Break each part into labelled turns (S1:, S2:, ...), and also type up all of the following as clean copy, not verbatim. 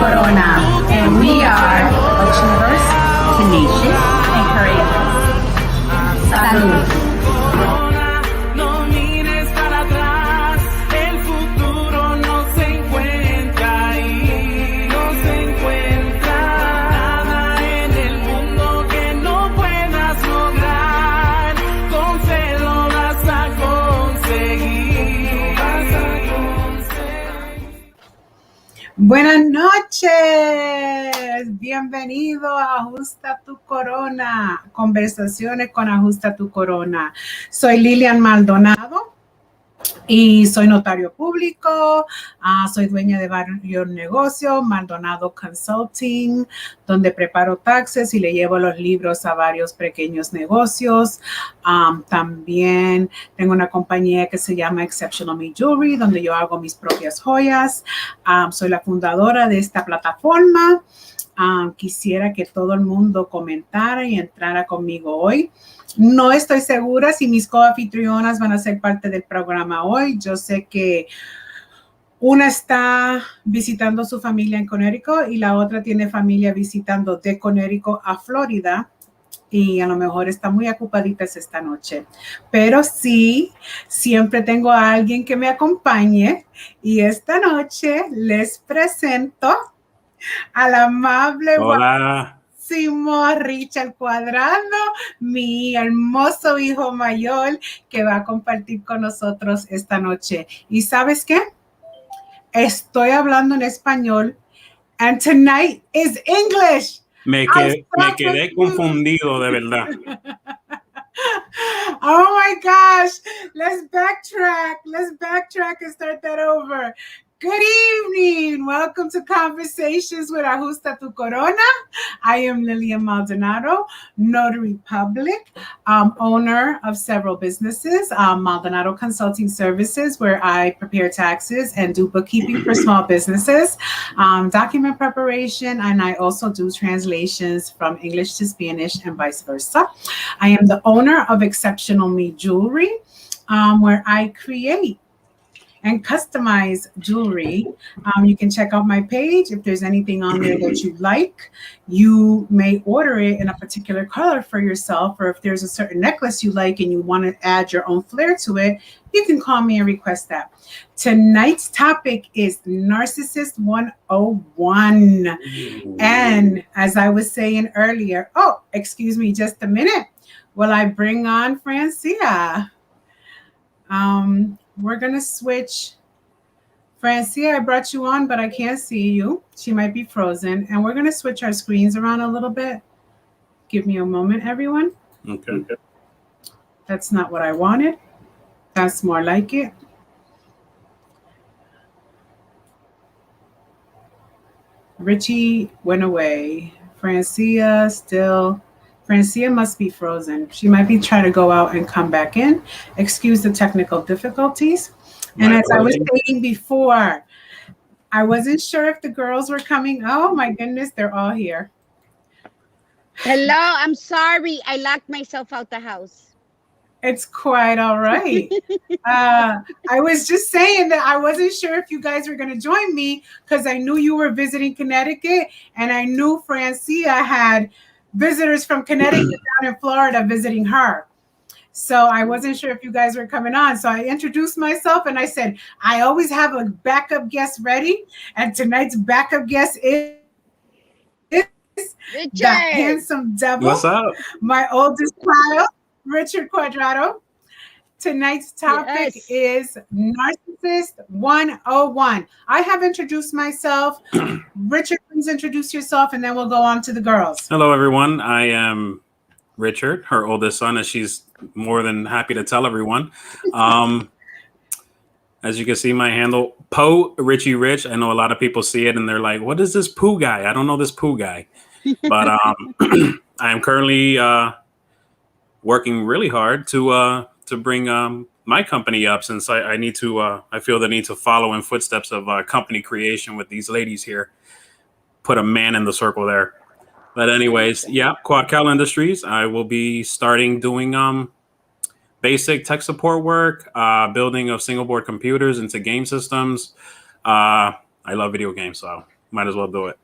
S1: Corona, and we are achievers, tenacious, and courageous. Salud.
S2: No mires para atrás, el futuro no se encuentra ahí, no se encuentra nada en el mundo que no puedas lograr, con fe lo vas a conseguir, vas a conseguir.
S3: Buenas noches, bienvenido a Ajusta tu Corona, conversaciones con Ajusta tu Corona. Soy Lilian Maldonado y soy notario público, soy dueña de varios negocios, Maldonado Consulting, donde preparo taxes y le llevo los libros a varios pequeños negocios. También tengo una compañía que se llama Exceptional Me Jewelry, donde yo hago mis propias joyas. Soy la fundadora de esta plataforma. Quisiera que todo el mundo comentara y entrara conmigo hoy. No estoy segura si mis coanfitrionas van a ser parte del programa hoy. Yo sé que una está visitando su familia en Connecticut y la otra tiene familia visitando de Connecticut a Florida y a lo mejor está muy ocupaditas esta noche. Pero sí, siempre tengo a alguien que me acompañe y esta noche les presento al amable Richard Cuadrado, mi hermoso hijo mayor que va a compartir con nosotros esta noche. ¿Y sabes qué? Estoy hablando en español and tonight is English.
S4: Me quedé confundido, de verdad.
S3: Oh my gosh. Let's backtrack and start that over. Good evening. Welcome to Conversations with Ajusta tu Corona. I am Lilian Maldonado, notary public, owner of several businesses, Maldonado Consulting Services, where I prepare taxes and do bookkeeping for small businesses, document preparation, and I also do translations from English to Spanish and vice versa. I am the owner of Exceptional Me Jewelry, where I create and customize jewelry. You can check out my page. If there's anything on there that you like, you may order it in a particular color for yourself, or if there's a certain necklace you like and you want to add your own flair to it, you can call me and request that. Tonight's topic is Narcissist 101. And as I was saying earlier, excuse me just a minute, while I bring on Francia. We're going to switch. Francia, I brought you on, but I can't see you. She might be frozen. And we're going to switch our screens around a little bit. Give me a moment, everyone.
S4: Okay.
S3: That's not what I wanted. That's more like it. Richie went away. Francia must be frozen. She might be trying to go out and come back in. Excuse the technical difficulties. And as I was saying before, I wasn't sure if the girls were coming. Oh my goodness, they're all here.
S5: Hello, I'm sorry. I locked myself out the house.
S3: It's quite all right. I was just saying that I wasn't sure if you guys were going to join me because I knew you were visiting Connecticut and I knew Francia had visitors from Connecticut down in Florida visiting her. So I wasn't sure if you guys were coming on. So I introduced myself and I said, I always have a backup guest ready. And tonight's backup guest is
S5: Richard.
S3: the handsome devil.
S4: What's up?
S3: My oldest child, Richard Cuadrado. Tonight's topic is Narcissist 101. I have introduced myself. Richard, please introduce yourself, and then we'll go on to the girls.
S4: Hello, everyone. I am Richard, her oldest son, as she's more than happy to tell everyone. As you can see, my handle, Poe Richie Rich. I know a lot of people see it, and they're like, what is this Pooh guy? I don't know this Pooh guy. But I am currently working really hard to bring my company up, since I need to. I feel the need to follow in footsteps of company creation with these ladies here. Put a man in the circle there. But anyways, yeah, Quadcal Industries. I will be starting doing basic tech support work, building of single board computers into game systems. I love video games, so might as well do it.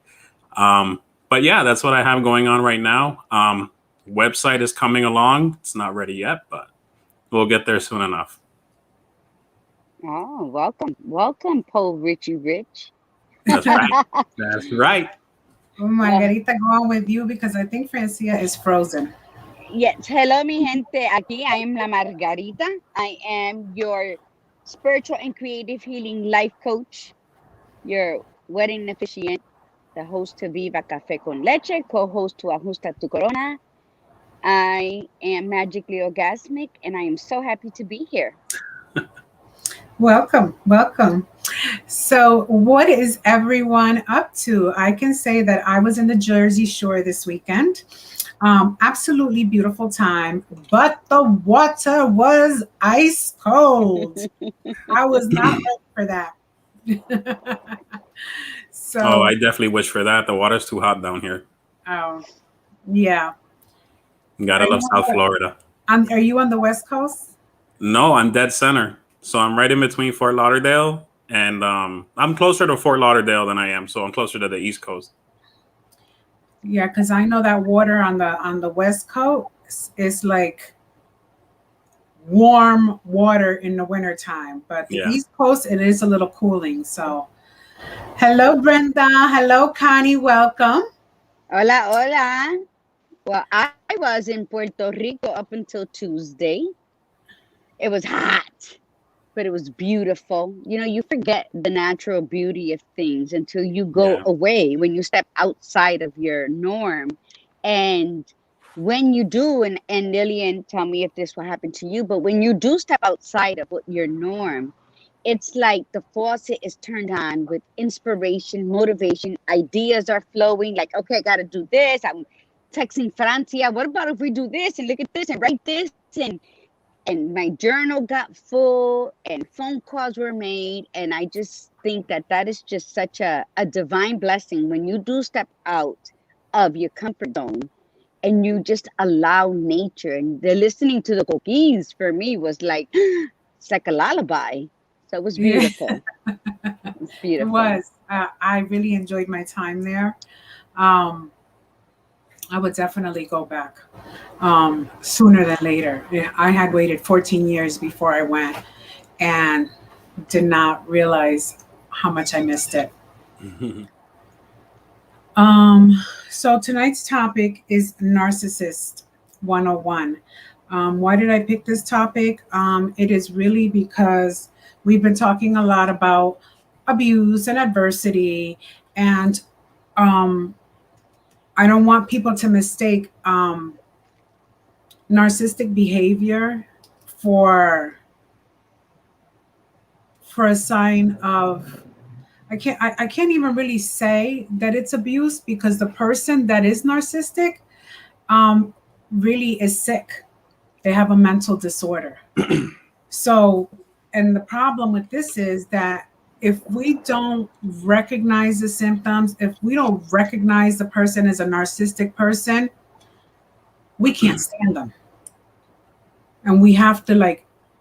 S4: But yeah, that's what I have going on right now. Website is coming along. It's not ready yet, but we'll get there soon enough.
S5: Oh, welcome, Paul Richie Rich.
S4: That's right. That's right.
S3: Oh, Margarita, go on with you because I think Francia is frozen.
S5: Yes, hello, mi gente. Aquí I am La Margarita. I am your spiritual and creative healing life coach, your wedding officiant, the host to Viva Café con Leche, co-host to Ajusta tu Corona. I am magically orgasmic, and I am so happy to be here.
S3: Welcome, welcome. So, what is everyone up to? I can say that I was in the Jersey Shore this weekend. Absolutely beautiful time, but the water was ice cold. I was not ready for that. So,
S4: Oh, I definitely wish for that. The water's too hot down here.
S3: oh, yeah.
S4: Gotta love South Florida.
S3: Are you on the West Coast?
S4: No, I'm dead center. So I'm right in between Fort Lauderdale and I'm closer to Fort Lauderdale than I am. So I'm closer to the East Coast.
S3: Yeah, because I know that water on the West Coast is like warm water in the wintertime, but the East Coast, it is a little cooling. So hello, Brenda. Hello, Connie. Welcome.
S5: Hola, hola. Well, I was in Puerto Rico up until Tuesday. It was hot, but it was beautiful. You know, you forget the natural beauty of things until you go away, when you step outside of your norm. And when you do, and Lillian, tell me if this will happen to you, but when you do step outside of your norm, it's like the faucet is turned on with inspiration, motivation, ideas are flowing. Like, okay, I got to do this. I'm texting Francia, what about if we do this and look at this and write this? And my journal got full and phone calls were made. And I just think that is just such a divine blessing when you do step out of your comfort zone and you just allow nature. And the listening to the coquis for me was like, it's like a lullaby. So it was beautiful. It was beautiful.
S3: It was. I really enjoyed my time there. I would definitely go back sooner than later. I had waited 14 years before I went and did not realize how much I missed it. So tonight's topic is Narcissist 101. Why did I pick this topic? It is really because we've been talking a lot about abuse and adversity, and I don't want people to mistake narcissistic behavior for a sign of, I can't even really say that it's abuse, because the person that is narcissistic really is sick. They have a mental disorder. So, and the problem with this is that if we don't recognize the symptoms, if we don't recognize the person as a narcissistic person, we can't stand them. And we have to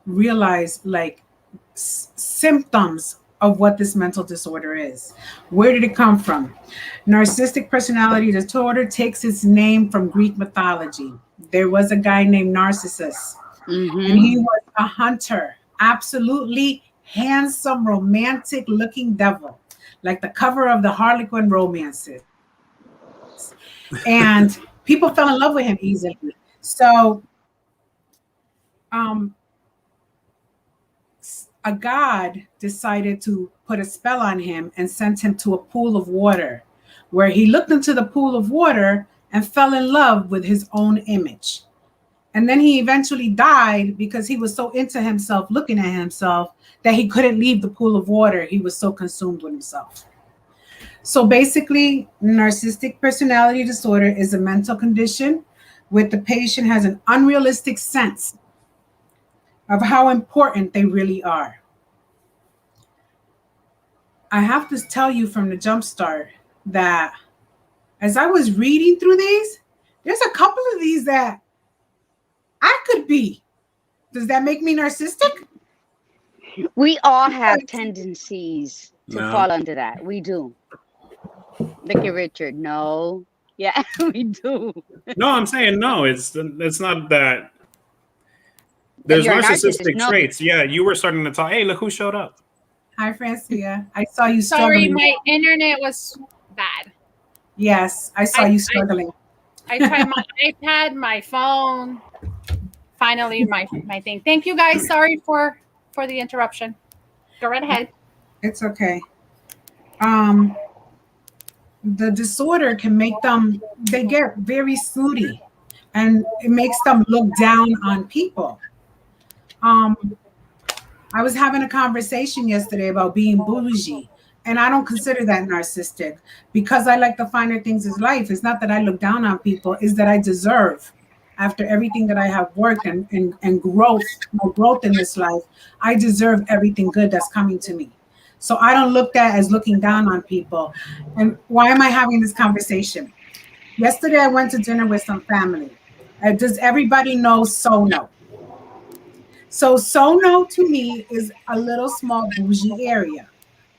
S3: realize symptoms of what this mental disorder is. Where did it come from? Narcissistic personality disorder takes its name from Greek mythology. There was a guy named Narcissus, and he was a hunter, absolutely handsome, romantic looking devil, like the cover of the Harlequin romances. And people fell in love with him easily. So a god decided to put a spell on him and sent him to a pool of water, where he looked into the pool of water and fell in love with his own image. And then he eventually died because he was so into himself, looking at himself, that he couldn't leave the pool of water. He was so consumed with himself. So basically, narcissistic personality disorder is a mental condition where the patient has an unrealistic sense of how important they really are. I have to tell you from the jump start that as I was reading through these, there's a couple of these that I could be. Does that make me narcissistic?
S5: We all have tendencies to fall under that. We do. Look at Richard. No. Yeah, we do.
S4: No, I'm saying no. It's not that.
S5: If
S4: There's
S5: you're a narcissist,
S4: narcissistic
S5: no.
S4: traits. Yeah, you were starting to talk. Hey, look who showed up.
S3: Hi, Francia. I saw you
S1: Sorry,
S3: struggling.
S1: my internet was bad.
S3: Yes, I saw you struggling.
S1: I tried my iPad, my phone. Finally, my thing. Thank you guys. Sorry for the interruption. Go right ahead.
S3: It's okay. The disorder can make them, they get very snooty, and it makes them look down on people. I was having a conversation yesterday about being bougie, and I don't consider that narcissistic because I like the finer things in life. It's not that I look down on people, it's that I deserve, after everything that I have worked and growth, my growth in this life, I deserve everything good that's coming to me. So I don't look at as looking down on people. And why am I having this conversation? Yesterday I went to dinner with some family. Does everybody know Sono? So Sono to me is a little small bougie area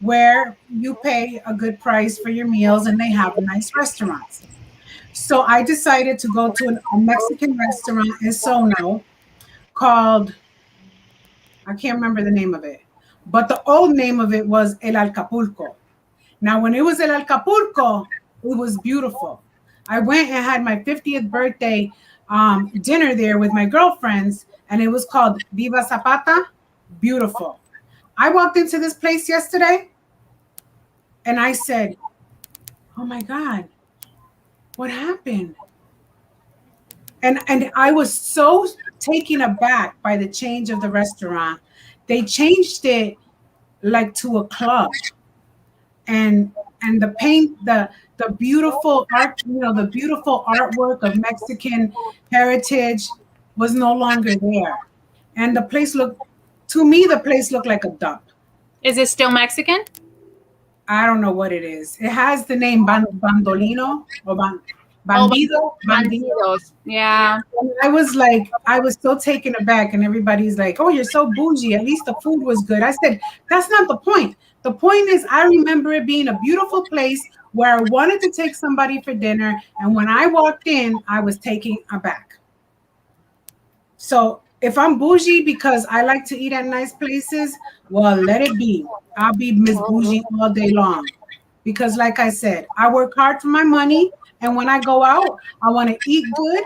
S3: where you pay a good price for your meals and they have nice restaurants. So I decided to go to a Mexican restaurant in Sono called, I can't remember the name of it, but the old name of it was El Acapulco. Now, when it was El Acapulco, it was beautiful. I went and had my 50th birthday dinner there with my girlfriends, and it was called Viva Zapata. Beautiful. I walked into this place yesterday, and I said, oh my God, what happened? And I was so taken aback by the change of the restaurant. They changed it like to a club, and the paint, the beautiful art, the beautiful artwork of Mexican heritage was no longer there, and the place looked like a dump.
S1: Is it still Mexican?
S3: I don't know what it is. It has the name Bandolino or Bandido.
S1: Bandidos. Yeah.
S3: And I was so taken aback, and everybody's like, oh, you're so bougie. At least the food was good. I said, that's not the point. The point is, I remember it being a beautiful place where I wanted to take somebody for dinner. And when I walked in, I was taken aback. So if I'm bougie because I like to eat at nice places, well, let it be. I'll be Miss Bougie all day long. Because like I said, I work hard for my money. And when I go out, I want to eat good.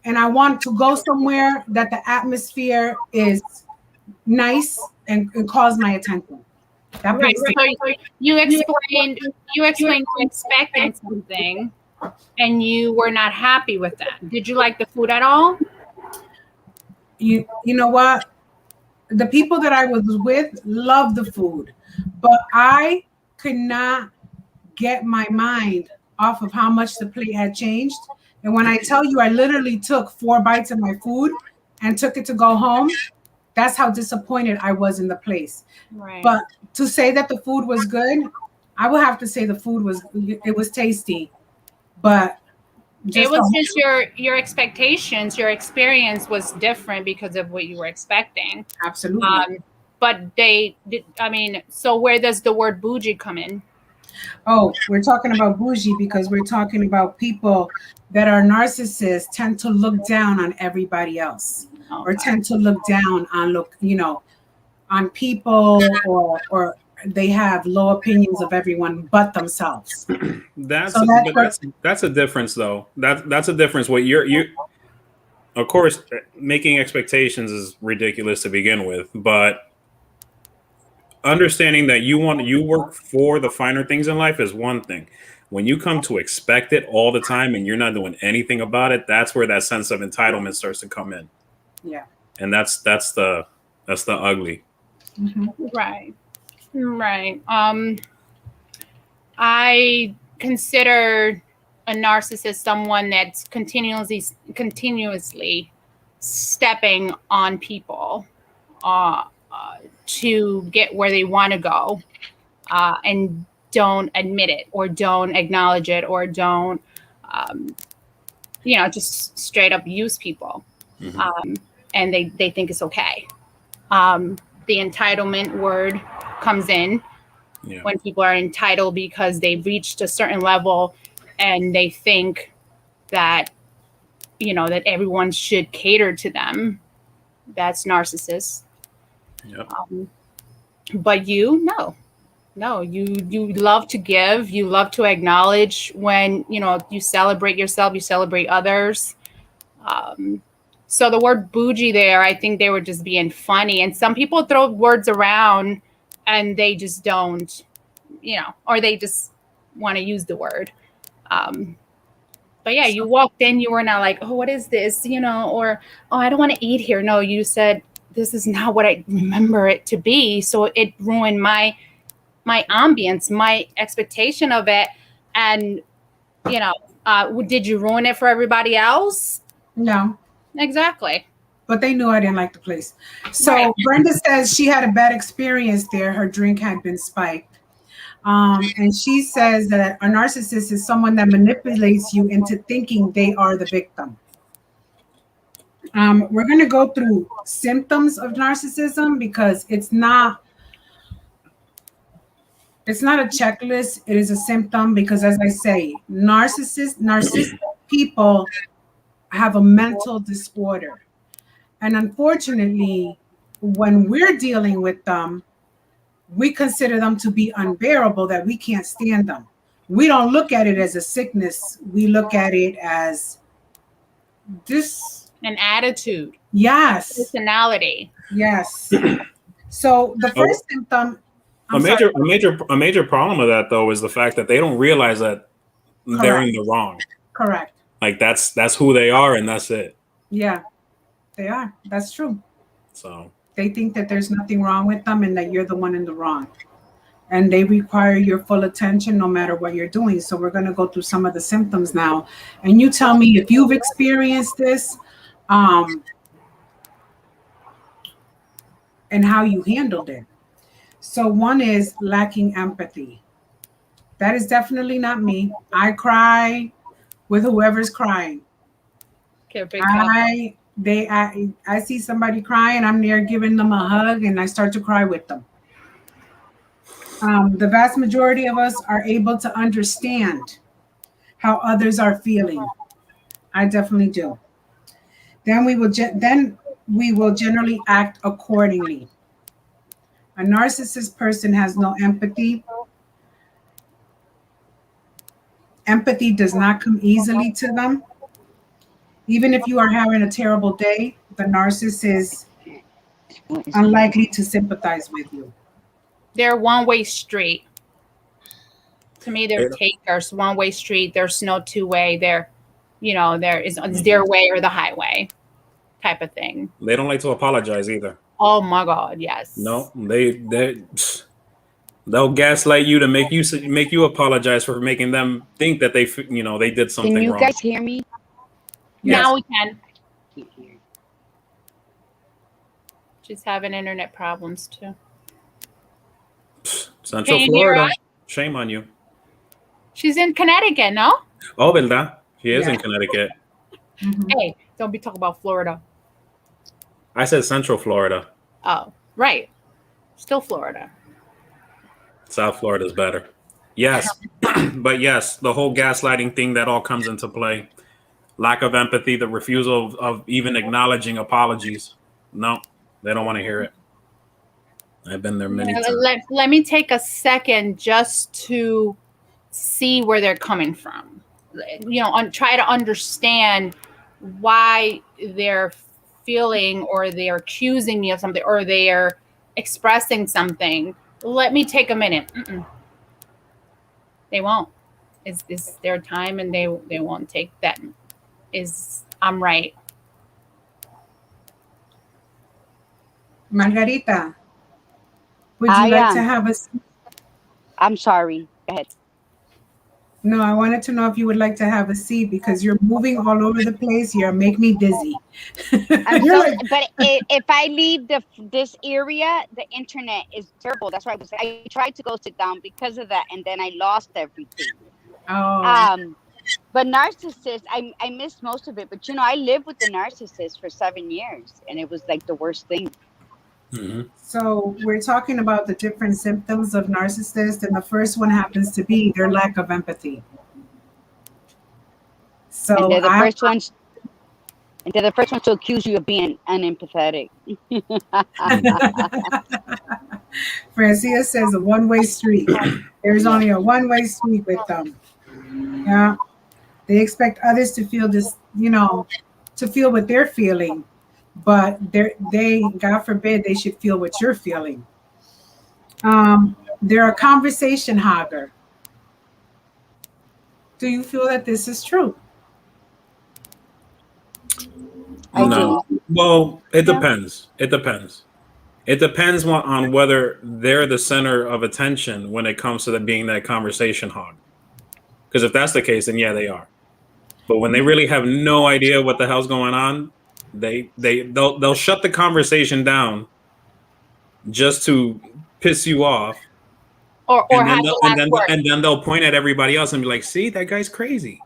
S3: And I want to go somewhere that the atmosphere is nice and calls my attention. That
S1: Right.
S3: place-
S1: So you explained you expecting something and you were not happy with that. Did you like the food at all?
S3: You know what? The people that I was with loved the food, but I could not get my mind off of how much the plate had changed. And when I tell you, I literally took 4 bites of my food and took it to go home. That's how disappointed I was in the place.
S1: Right.
S3: But to say that the food was good, I would have to say the food was tasty. But
S1: it was just your expectations, your experience was different because of what you were expecting.
S3: Absolutely.
S1: But so where does the word bougie come in?
S3: Oh, we're talking about bougie because we're talking about people that are narcissists tend to look down on everybody else, or tend to look down on on people, or they have low opinions of everyone but themselves.
S4: That's a difference, though. That's a difference. What you of course, making expectations is ridiculous to begin with, but understanding that you work for the finer things in life is one thing. When you come to expect it all the time and you're not doing anything about it, that's where that sense of entitlement starts to come in.
S3: Yeah.
S4: And that's the ugly.
S3: Mm-hmm.
S1: Right. I consider a narcissist someone that's continuously stepping on people to get where they want to go, and don't admit it or don't acknowledge it or don't, just straight up use people.
S4: Mm-hmm.
S1: And they think it's okay. The entitlement word comes in,
S4: Yeah.
S1: when people are entitled because they've reached a certain level and they think that, that everyone should cater to them. That's narcissist.
S4: Yep.
S1: But no, you love to give, you love to acknowledge when, you celebrate yourself, you celebrate others. So the word bougie there, I think they were just being funny. And some people throw words around and they just don't, or they just want to use the word. But yeah, you walked in, you were not like, oh, what is this? Or, oh, I don't want to eat here. No, you said, this is not what I remember it to be. So it ruined my ambience, my expectation of it. And, did you ruin it for everybody else?
S3: No.
S1: Exactly.
S3: But they knew I didn't like the place. So
S1: Right.
S3: Brenda says she had a bad experience there. Her drink had been spiked. And she says that a narcissist is someone that manipulates you into thinking they are the victim. We're going to go through symptoms of narcissism because it's not a checklist. It is a symptom because, as I say, narcissistic people have a mental disorder. And unfortunately, when we're dealing with them, we consider them to be unbearable, that we can't stand them. We don't look at it as a sickness. We look at it as this.
S1: An attitude.
S3: Yes.
S1: Personality.
S3: Yes. So the first symptom.
S4: A major problem with that, though, is the fact that they don't realize that they're in the wrong.
S3: Correct.
S4: Like that's who they are, and that's it.
S3: Yeah, they are. That's true.
S4: So
S3: they think that there's nothing wrong with them and that you're the one in the wrong. And they require your full attention no matter what you're doing. So we're going to go through some of the symptoms now. And you tell me if you've experienced this and how you handled it. So one is lacking empathy. That is definitely not me. I cry with whoever's crying. I see somebody crying, I'm there giving them a hug, and I start to cry with them. The vast majority of us are able to understand how others are feeling. I definitely do. Then we will generally act accordingly. A narcissist person has no empathy. Empathy does not come easily to them. Even if you are having a terrible day, the narcissist is unlikely to sympathize with you.
S1: They're one-way street. To me, they're takers, one-way street. There's no two-way. There is their way or the highway type of thing.
S4: They don't like to apologize either.
S1: Oh my God, yes.
S4: No, they'll gaslight you to make you apologize for making them think that they did something wrong.
S5: Can you guys hear me?
S1: Yes. Now we can. She's having internet problems too.
S4: Central Florida. Shame on you.
S1: She's in Connecticut, no?
S4: Oh, verdad? She is in Connecticut.
S1: Mm-hmm. Hey, don't be talking about Florida.
S4: I said Central Florida.
S1: Oh, right. Still Florida.
S4: South Florida is better. Yes. But yes, the whole gaslighting thing, that all comes into play. Lack of empathy, the refusal of even acknowledging apologies. No, they don't want to hear it. I've been there many times.
S1: Let me take a second just to see where they're coming from. Try to understand why they're feeling or they're accusing me of something or they're expressing something. Let me take a minute. They won't. It's their time and they won't take that. I'm right.
S3: Margarita, would you like to have a seat?
S5: I'm sorry. Go ahead.
S3: No, I wanted to know if you would like to have a seat because you're moving all over the place. You make me dizzy.
S5: But if I leave this area, the internet is terrible. That's why I tried to go sit down because of that, and then I lost everything.
S3: Oh.
S5: But narcissist, I missed most of it. But I lived with the narcissist for 7 years, and it was like the worst thing.
S4: Mhm.
S3: So we're talking about the different symptoms of narcissists, and the first one happens to be their lack of empathy.
S5: And
S3: So
S5: they're the first ones. And they're the first ones to accuse you of being unempathetic.
S3: Francia says a one-way street. There's
S5: Yeah.
S3: only a one-way street with them. Yeah. They expect others to feel this, to feel what they're feeling, but God forbid, they should feel what you're feeling. They're a conversation hogger. Do you feel that this is true?
S5: I
S4: No.
S5: do.
S4: Well, it
S1: Yeah.
S4: depends. It depends. It depends on whether they're the center of attention when it comes to being that conversation hog. Because if that's the case, then yeah, they are. But when they really have no idea what the hell's going on, they'll shut the conversation down just to piss you off,
S1: Or have the last word.
S4: and then they'll point at everybody else and be like, "See, that guy's crazy,"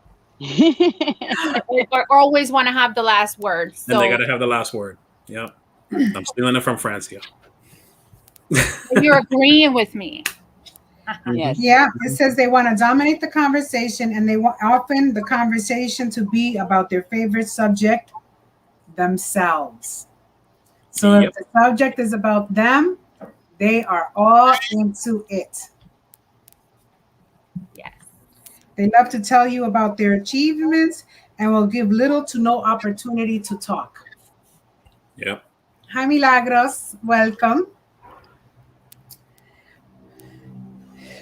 S1: Or always want to have the last word.
S4: and they
S1: So
S4: got to have the last word. Yeah, I'm stealing it from Francia.
S1: you're agreeing with me.
S5: Yes.
S3: Yeah, it says they want to dominate the conversation, and they want often the conversation to be about their favorite subject, themselves. So
S4: Yep.
S3: if the subject is about them, they are all into it.
S1: Yes.
S3: They love to tell you about their achievements and will give little to no opportunity to talk.
S4: Yep.
S3: Hi, Milagros. Welcome.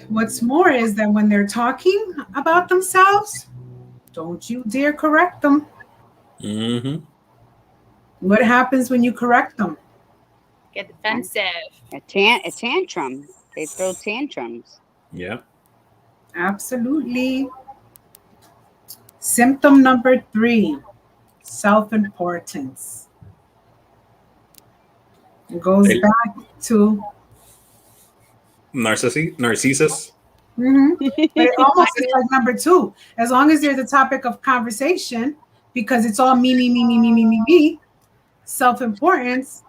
S3: What's more is that when they're talking about themselves, don't you dare correct them.
S4: Mm-hmm.
S3: What happens when you correct them?
S1: Get defensive.
S5: A tantrum. They throw tantrums.
S4: Yeah.
S3: Absolutely. Symptom number 3, self-importance. It goes back to
S4: Narcissus.
S3: But it almost is like number 2. As long as there's a topic of conversation, because it's all me, self-importance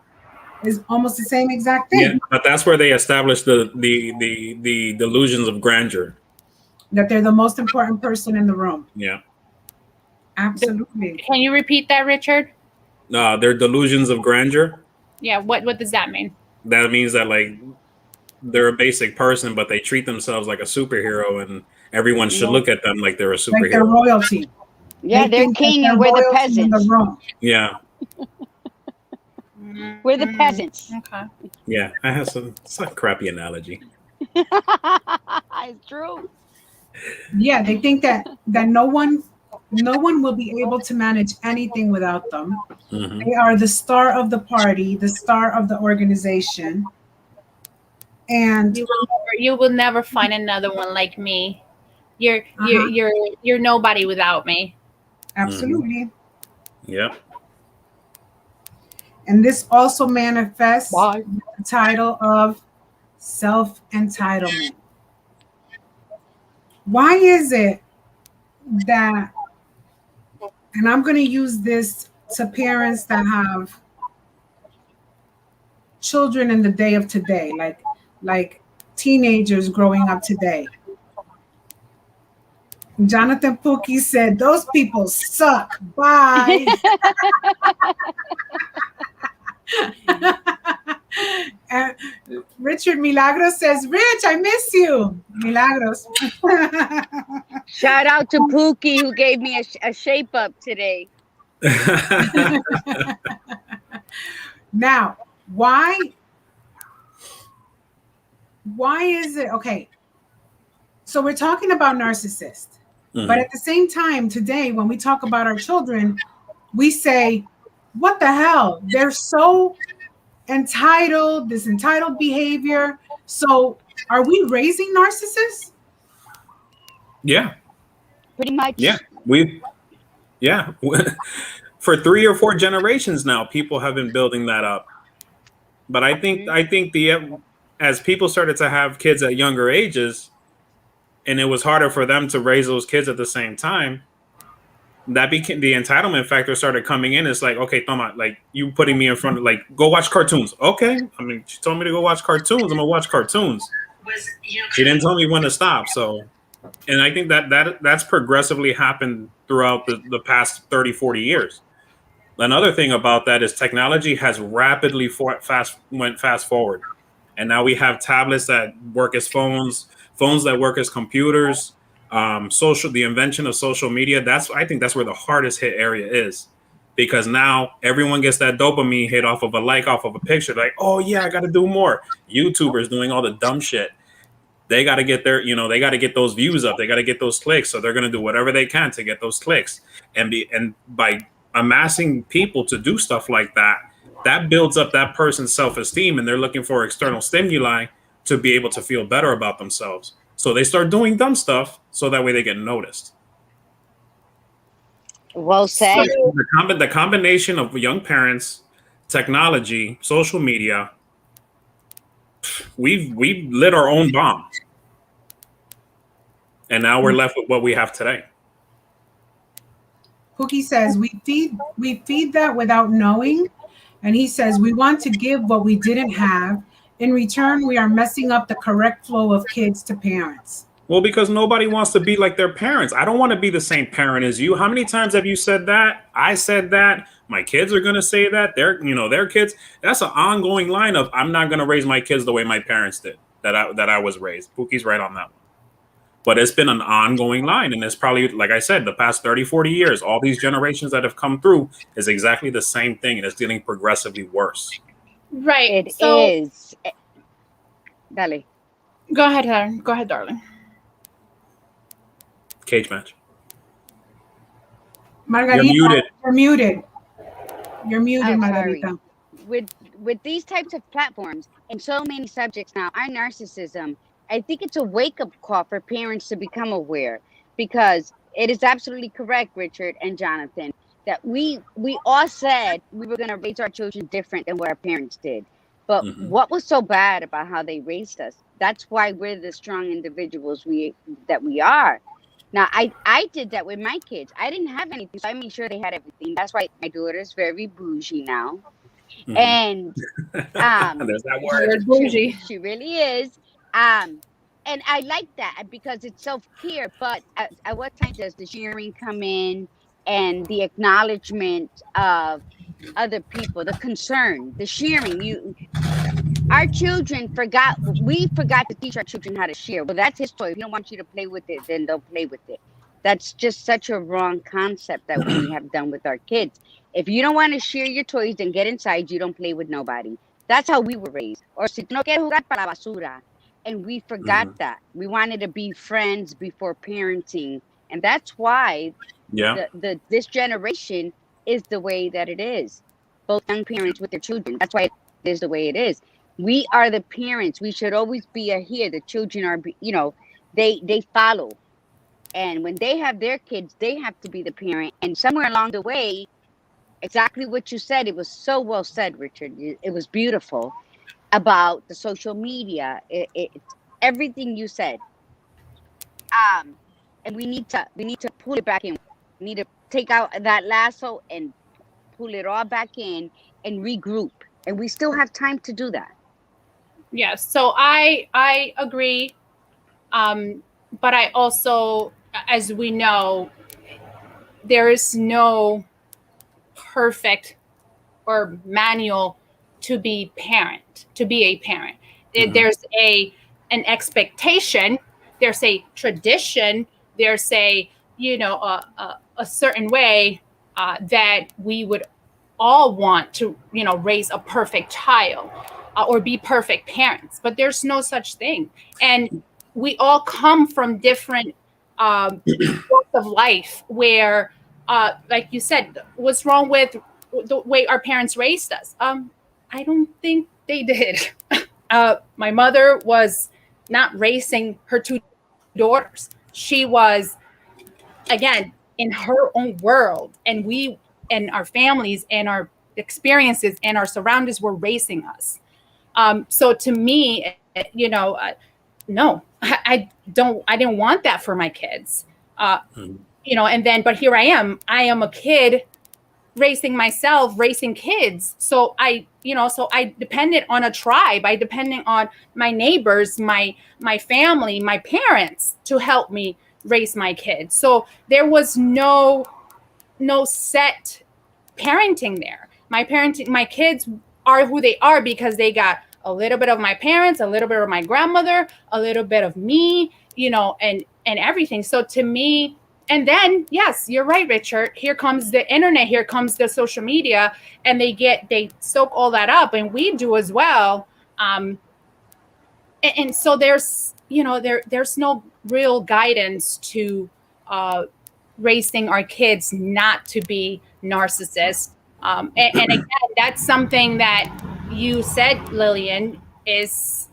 S3: is almost the same exact thing.
S4: Yeah, but that's where they establish the delusions of grandeur.
S3: That they're the most important person in the room.
S4: Yeah.
S3: Absolutely.
S1: Can you repeat that, Richard?
S4: They're delusions of grandeur.
S1: Yeah. What does that mean?
S4: That means that like they're a basic person, but they treat themselves like a superhero, and everyone should look at them like they're a superhero.
S3: Like they're royalty.
S5: Yeah,
S3: They
S5: they're
S3: think that
S5: king
S3: they're
S5: and we're the
S3: royalty in the
S5: peasants.
S3: room.
S4: Yeah.
S5: We're the peasants.
S1: Okay.
S4: Yeah. I have it's a crappy analogy.
S5: It's true.
S3: Yeah, they think that no one will be able to manage anything without them.
S4: Mm-hmm.
S3: They are the star of the party, the star of the organization. And
S1: You will never find another one like me. You're nobody without me.
S3: absolutely.
S4: Yep.
S3: And this also manifests
S1: Why?
S3: the title of self-entitlement. Why is it that, and I'm going to use this to parents that have children in the day of today, like teenagers growing up today. Jonathan Pookie said, "Those people suck. Bye." And Richard Milagros says, "Rich, I miss you." Milagros.
S5: Shout out to Pookie who gave me a shape up today.
S3: Now, why is it okay? So we're talking about narcissists, but at the same time, today, when we talk about our children, we say, what the hell? They're so entitled, this entitled behavior. So are we raising narcissists?
S4: Yeah.
S5: Pretty much.
S4: Yeah. For 3 or 4 generations now, people have been building that up. But I think as people started to have kids at younger ages, and it was harder for them to raise those kids at the same time, that became the entitlement factor started coming in. It's like, okay, Toma, like you putting me in front of, like, go watch cartoons. Okay. I mean, she told me to go watch cartoons. I'm gonna watch cartoons. She didn't tell me when to stop. So, and I think that's progressively happened throughout the past 30, 40 years. Another thing about that is technology has rapidly went fast forward. And now we have tablets that work as phones that work as computers, the invention of social media. I think that's where the hardest hit area is, because now everyone gets that dopamine hit off of a like, off of a picture. Like, oh yeah, I got to do more. YouTubers doing all the dumb shit. They got to get they got to get those views up. They got to get those clicks. So they're going to do whatever they can to get those clicks. And by amassing people to do stuff like that, that builds up that person's self-esteem, and they're looking for external stimuli to be able to feel better about themselves. So they start doing dumb stuff so that way they get noticed.
S5: Well said.
S4: So the combination of young parents, technology, social media, we've lit our own bomb. And now we're left with what we have today.
S3: Pookie says we feed that without knowing, and he says we want to give what we didn't have. In return, we are messing up the correct flow of kids to parents.
S4: Well, because nobody wants to be like their parents. I don't want to be the same parent as you. How many times have you said that? I said that. My kids are going to say that. Their kids. That's an ongoing line of, I'm not going to raise my kids the way my parents did, that I was raised. Pookie's right on that one. But it's been an ongoing line. And it's probably, like I said, the past 30, 40 years, all these generations that have come through is exactly the same thing. And it's getting progressively worse.
S1: Right.
S5: It is. Dale.
S1: Go ahead, Heather. Go ahead, darling.
S4: Cage match.
S3: Margarita, you're muted. You're muted, Margarita.
S5: With these types of platforms and so many subjects now, our narcissism, I think it's a wake-up call for parents to become aware, because it is absolutely correct, Richard and Jonathan, that we all said we were going to raise our children different than what our parents did. But what was so bad about how they raised us? That's why we're the strong individuals that we are. Now, I did that with my kids. I didn't have anything, so I made sure they had everything. That's why my daughter's very bougie now. And
S4: there's that word.
S1: Bougie.
S5: She really is. And I like that because it's self-care. But at what time does the sharing come in, and the acknowledgement of other people, the concern, the sharing? Our children we forgot to teach our children how to share. Well, that's his toy. If he don't want you to play with it, then don't play with it. That's just such a wrong concept that we have done with our kids. If you don't want to share your toys, then get inside. You don't play with nobody. That's how we were raised. Or si no quieres jugar para la basura. And we forgot that. We wanted to be friends before parenting. And that's why this generation is the way that it is. Both young parents with their children. That's why it is the way it is. We are the parents. We should always be here. The children are, they follow. And when they have their kids, they have to be the parent. And somewhere along the way, exactly what you said, it was so well said, Richard. It was beautiful about the social media. Everything you said. And we need to pull it back in. We need to take out that lasso and pull it all back in and regroup. And we still have time to do that.
S1: Yes. So I agree. But I also, as we know, there is no perfect or manual to be a parent. There's an expectation, there's a tradition, there's a certain way that we would all want to raise a perfect child or be perfect parents, but there's no such thing. And we all come from different walks of life where, like you said, what's wrong with the way our parents raised us? I don't think they did. My mother was not raising her two daughters. She was, again, in her own world, and we and our families and our experiences and our surroundings were raising us. So to me, no, I didn't want that for my kids. And then, but here I am a kid raising myself, raising kids. So I depended on a tribe. I depended on my neighbors, my family, my parents to help me raise my kids. So there was no set parenting there. My kids are who they are because they got a little bit of my parents, a little bit of my grandmother, a little bit of me, and everything. So to me, and then, yes, you're right, Richard. Here comes the internet, here comes the social media, and they soak all that up, and we do as well. And so there's no real guidance to raising our kids not to be narcissists. And again, that's something that you said, Lillian, is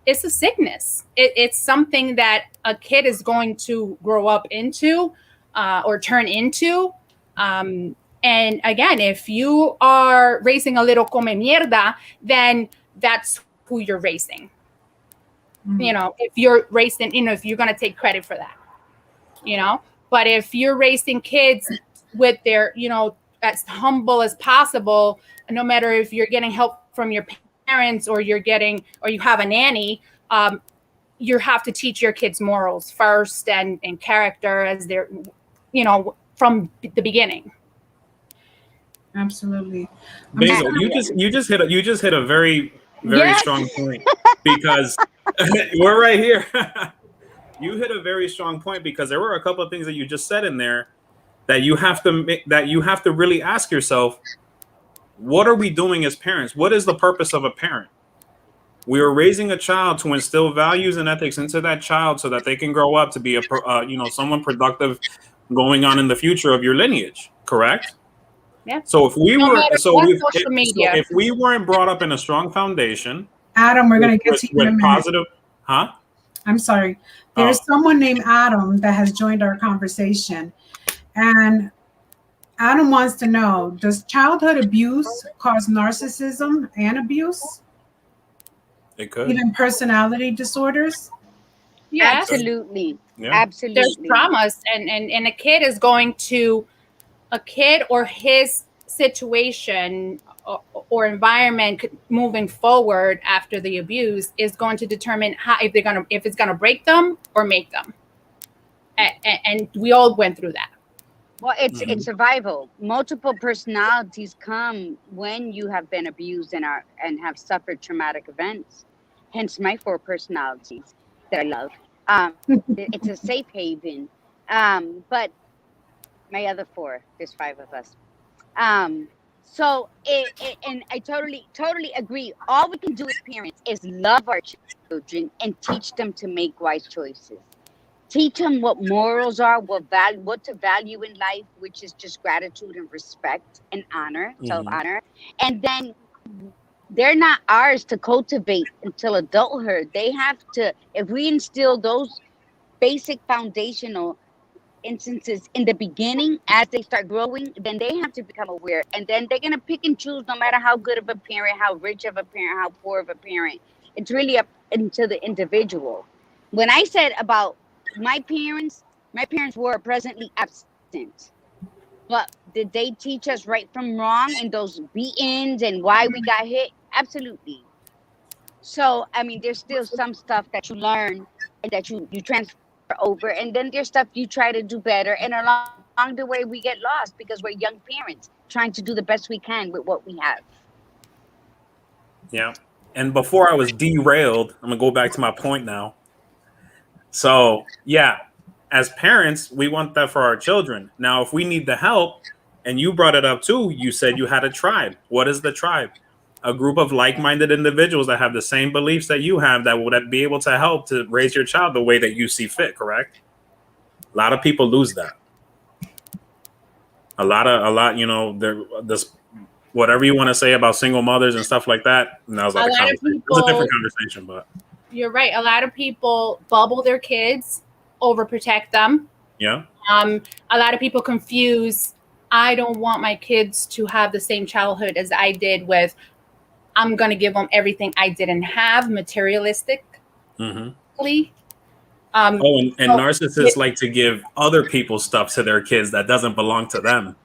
S1: it's a sickness. It's something that a kid is going to grow up into or turn into. And again, if you are raising a little come mierda, then that's who you're raising. If you're raising, if you're going to take credit for that, but if you're raising kids with their, as humble as possible, no matter if you're getting help from your parents or you have a nanny, you have to teach your kids morals first and character as they're, from the beginning.
S3: Absolutely.
S4: Basil, you just hit a very strong point, because we're right here. You hit a very strong point, because there were a couple of things that you just said in there that you have to really ask yourself, what are we doing as parents? What is the purpose of a parent? We are raising a child to instill values and ethics into that child so that they can grow up to be someone productive going on in the future of your lineage, correct?
S1: Yeah.
S4: So if we weren't brought up in a strong foundation,
S3: Adam, we're going to get to you in a minute.
S4: Positive, huh?
S3: I'm sorry. There's someone named Adam that has joined our conversation, and Adam wants to know: does childhood abuse cause narcissism and abuse?
S4: It could.
S3: Even personality disorders?
S1: Yeah,
S5: absolutely.
S4: Yeah.
S5: Absolutely.
S1: There's traumas, and a kid or his situation or environment moving forward after the abuse is going to determine if it's gonna break them or make them. And we all went through that.
S5: Well, it's survival. Multiple personalities come when you have been abused and have suffered traumatic events. Hence my 4 personalities that I love. It's a safe haven. But my other 4, there's 5 of us. So and I totally agree. All we can do as parents is love our children and teach them to make wise choices. Teach them what morals are, what to value in life, which is just gratitude and respect and honor, self-honor. And then they're not ours to cultivate until adulthood. They have to, if we instill those basic foundational instances in the beginning, as they start growing, then they have to become aware. And then they're going to pick and choose, no matter how good of a parent, how rich of a parent, how poor of a parent. It's really up to the individual. When I said about my parents were presently absent. But did they teach us right from wrong and those beatings and why we got hit? Absolutely. So, I mean, there's still some stuff that you learn and that you transfer over. And then there's stuff you try to do better. And along the way, we get lost because we're young parents trying to do the best we can with what we have.
S4: Yeah. And before I was derailed, I'm going to go back to my point now. So, yeah, as parents, we want that for our children. Now, if we need the help, and you brought it up too, you said you had a tribe. What is the tribe? A group of like-minded individuals that have the same beliefs that you have, that would be able to help to raise your child the way that you see fit, correct? A lot of people lose that. A lot, this whatever you want to say about single mothers and stuff like that. And that was like a different conversation, but
S1: you're right. A lot of people bubble their kids, overprotect them.
S4: Yeah.
S1: A lot of people confuse, I don't want my kids to have the same childhood as I did, with I'm going to give them everything I didn't have materialistically.
S4: And narcissists like to give other people stuff to their kids that doesn't belong to them.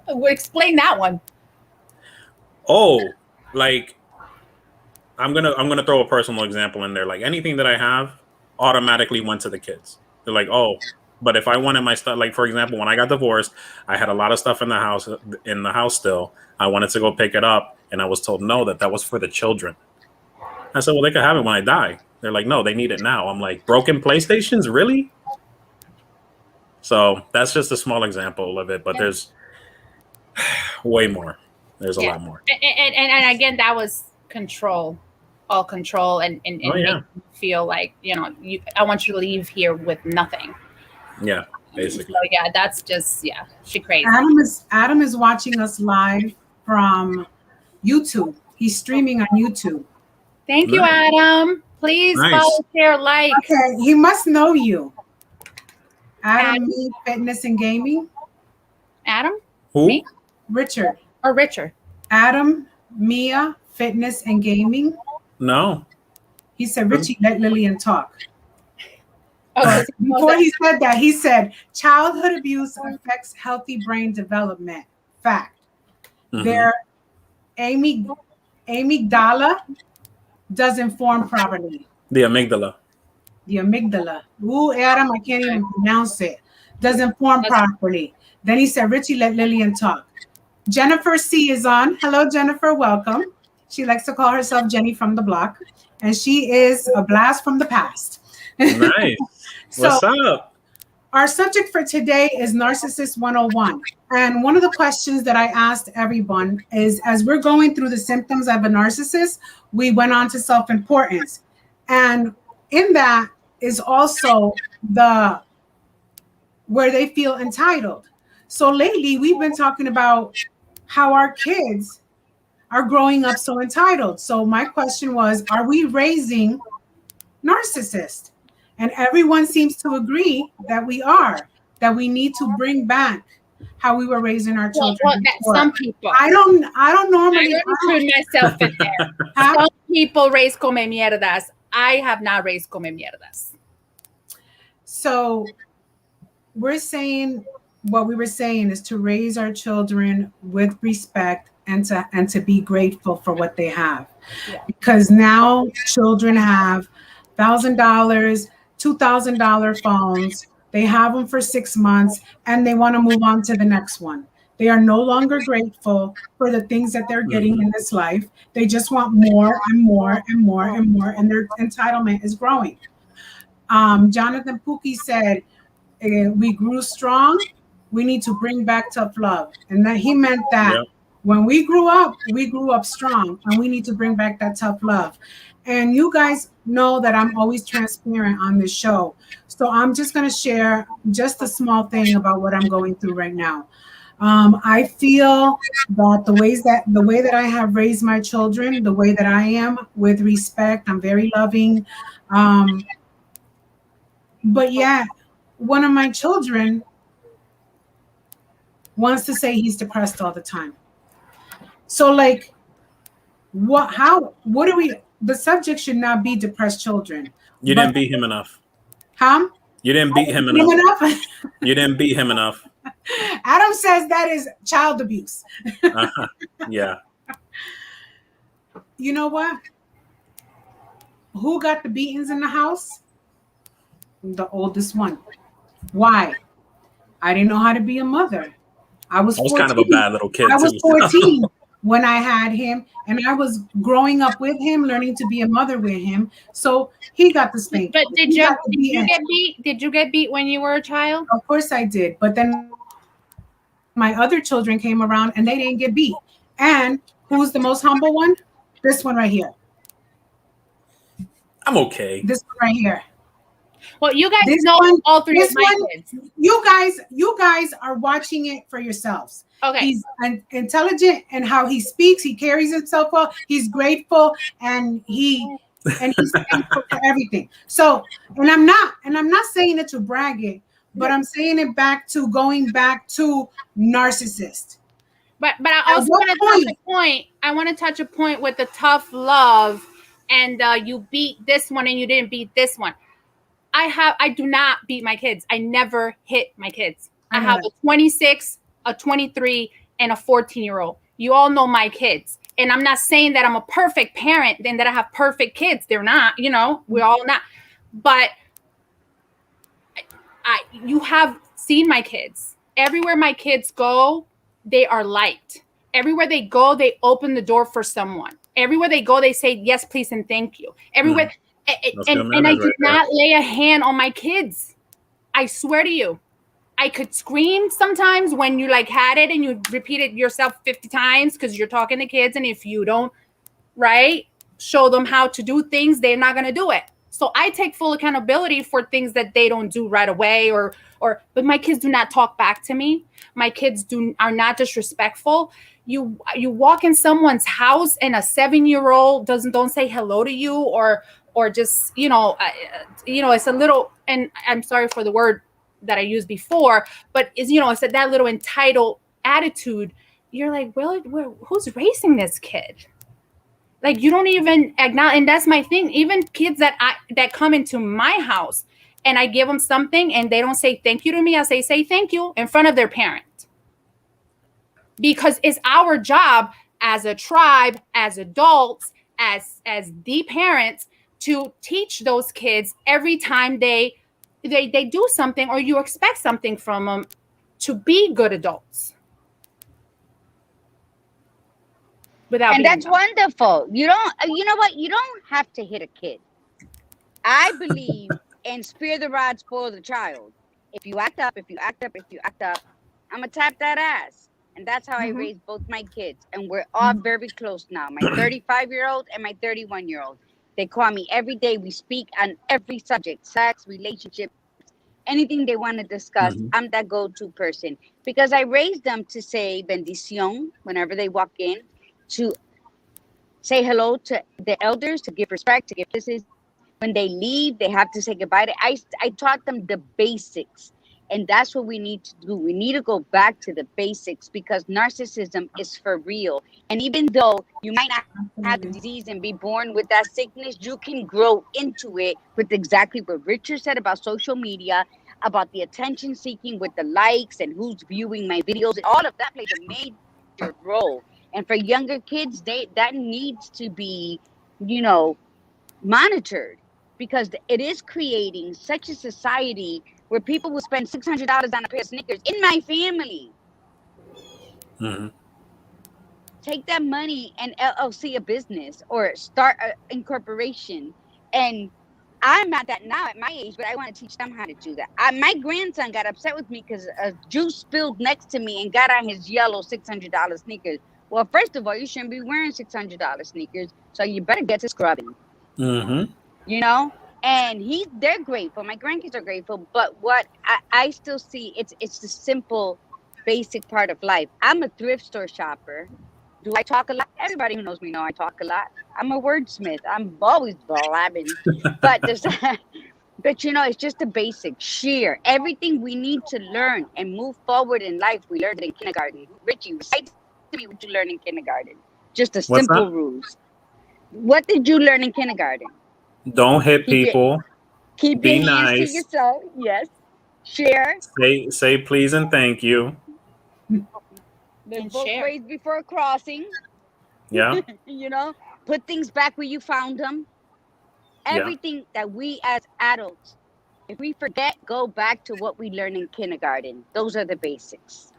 S1: Explain that one.
S4: Oh, like I'm gonna throw a personal example in there. Like anything that I have automatically went to the kids. They're like, oh, but if I wanted my stuff, like for example, when I got divorced, I had a lot of stuff in the house still. I wanted to go pick it up, and I was told no, that was for the children. I said, well, they could have it when I die. They're like, no, they need it now. I'm like, broken PlayStations, really? So that's just a small example of it, but there's way more. There's a lot more.
S1: And again, that was control, all control, and make you feel like, I want you to leave here with nothing.
S4: Yeah, basically.
S1: So yeah, that's just, she crazy.
S3: Adam is watching us live from YouTube. He's streaming on YouTube.
S1: Thank you, Adam. Please follow, share, like.
S3: Okay, he must know you. Adam, me, fitness and gaming.
S1: Adam?
S4: Who?
S1: Me?
S3: Richard.
S1: Or Richard?
S3: Adam, Mia, fitness and gaming.
S4: No.
S3: He said, Richie, let Lillian talk.
S1: Oh,
S3: before he said that, he said, childhood abuse affects healthy brain development. Fact. Their amygdala doesn't form properly.
S4: The amygdala.
S3: The amygdala. Ooh, Adam, I can't even pronounce it. Doesn't form properly. Then he said, Richie, let Lillian talk. Jennifer C is on. Hello, Jennifer. Welcome. She likes to call herself Jenny from the block. And she is a blast from the past.
S4: Nice. What's up?
S3: Our subject for today is Narcissist 101. And one of the questions that I asked everyone is, as we're going through the symptoms of a narcissist, we went on to self-importance. And in that is also where they feel entitled. So lately, we've been talking about how our kids are growing up so entitled. So my question was, are we raising narcissists? And everyone seems to agree that we are, that we need to bring back how we were raising our children.
S1: Well, some people.
S3: I don't normally.
S1: I don't include myself in there. Some people raise come mierdas. I have not raised come mierdas.
S3: So we're saying, what we were saying is to raise our children with respect and to be grateful for what they have. Yeah. Because now children have $1,000, $2,000 phones. They have them for 6 months and they want to move on to the next one. They are no longer grateful for the things that they're getting in this life. They just want more and more and more and more, and their entitlement is growing. Jonathan Pookie said, we grew strong. We need to bring back tough love. And that he meant that when we grew up strong, and we need to bring back that tough love. And you guys know that I'm always transparent on this show. So I'm just going to share just a small thing about what I'm going through right now. I feel that the way that I have raised my children, the way that I am with respect, I'm very loving. But yeah, one of my children wants to say he's depressed all the time. So like, the subject should not be depressed children.
S4: You didn't beat him enough.
S3: Huh?
S4: You didn't beat him enough. You didn't beat him enough.
S3: Adam says that is child abuse.
S4: Yeah.
S3: You know what? Who got the beatings in the house? The oldest one. Why? I didn't know how to be a mother. I was kind of a bad little kid. I was 14 when I had him, and I was growing up with him, learning to be a mother with him. So he got the spank.
S1: But did you get beat? Did you get beat when you were a child?
S3: Of course I did. But then my other children came around and they didn't get beat. And who's the most humble one? This one right here.
S4: I'm okay.
S3: This one right here.
S1: Well, you guys know all three of my kids.
S3: You guys are watching it for yourselves.
S1: Okay.
S3: He's intelligent and how he speaks. He carries himself well. He's grateful and he's thankful for everything. So, and I'm not saying it to brag it, but I'm saying it going back to narcissist.
S1: But I also want to touch a point. I want to touch a point with the tough love, and you beat this one and you didn't beat this one. I do not beat my kids. I never hit my kids. I have a 26, a 23, and a 14-year-old. You all know my kids. And I'm not saying that I'm a perfect parent and that I have perfect kids. They're not, we're all not. But you have seen my kids. Everywhere my kids go, they are liked. Everywhere they go, they open the door for someone. Everywhere they go, they say yes, please, and thank you. Everywhere, and I do not lay a hand on my kids. I swear to you, I could scream sometimes when you had it and you repeat it yourself 50 times because you're talking to kids, and if you don't, show them how to do things, they're not going to do it. So I take full accountability for things that they don't do right away, but my kids do not talk back to me. My kids are not disrespectful. You walk in someone's house and a 7-year-old don't say hello to you, or just it's a little, and I'm sorry for the word that I used before, but it's that little entitled attitude. You're like, well, who's raising this kid? You don't even acknowledge. And that's my thing. Even kids that come into my house and I give them something and they don't say thank you to me, I say thank you in front of their parent. Because it's our job as a tribe, as adults, as the parents, to teach those kids every time they do something or you expect something from them, to be good adults.
S5: And that's wonderful. You know what? You don't have to hit a kid. I believe in spare the rod, spoil the child. If you act up, I'm going to tap that ass. And that's how I raised both my kids. And we're all very close now. My 35-year-old and my 31-year-old. They call me every day. We speak on every subject, sex, relationships, anything they want to discuss. I'm that go-to person. Because I raised them to say bendición whenever they walk in, to say hello to the elders, to give respect, to give kisses. When they leave, they have to say goodbye. I taught them the basics. And that's what we need to do. We need to go back to the basics, because narcissism is for real. And even though you might not have the disease and be born with that sickness, you can grow into it with exactly what Richard said about social media, about the attention seeking with the likes and who's viewing my videos. All of that plays a major role. And for younger kids, that needs to be, monitored, because it is creating such a society where people will spend $600 on a pair of sneakers in my family. Take that money and LLC a business or start an incorporation. And I'm at that now at my age, but I want to teach them how to do that. My grandson got upset with me because a juice spilled next to me and got on his yellow $600 sneakers. Well, first of all, you shouldn't be wearing $600 sneakers, so you better get to scrubbing. And they're grateful. My grandkids are grateful. But what I still see, it's the simple, basic part of life. I'm a thrift store shopper. Do I talk a lot? Everybody who knows me know I talk a lot. I'm a wordsmith. I'm always blabbing. But it's just the basic. Share everything we need to learn and move forward in life. We learned it in kindergarten. Richie, recite to me what you learned in kindergarten. Just a simple rules. What did you learn in kindergarten?
S4: Don't hit people.
S5: Keep
S4: be
S5: your hands
S4: nice.
S5: to yourself. Yes. Share.
S4: Say please and thank you.
S5: The book phrase before crossing.
S4: Yeah.
S5: Put things back where you found them. Everything that we as adults, if we forget, go back to what we learned in kindergarten. Those are the basics.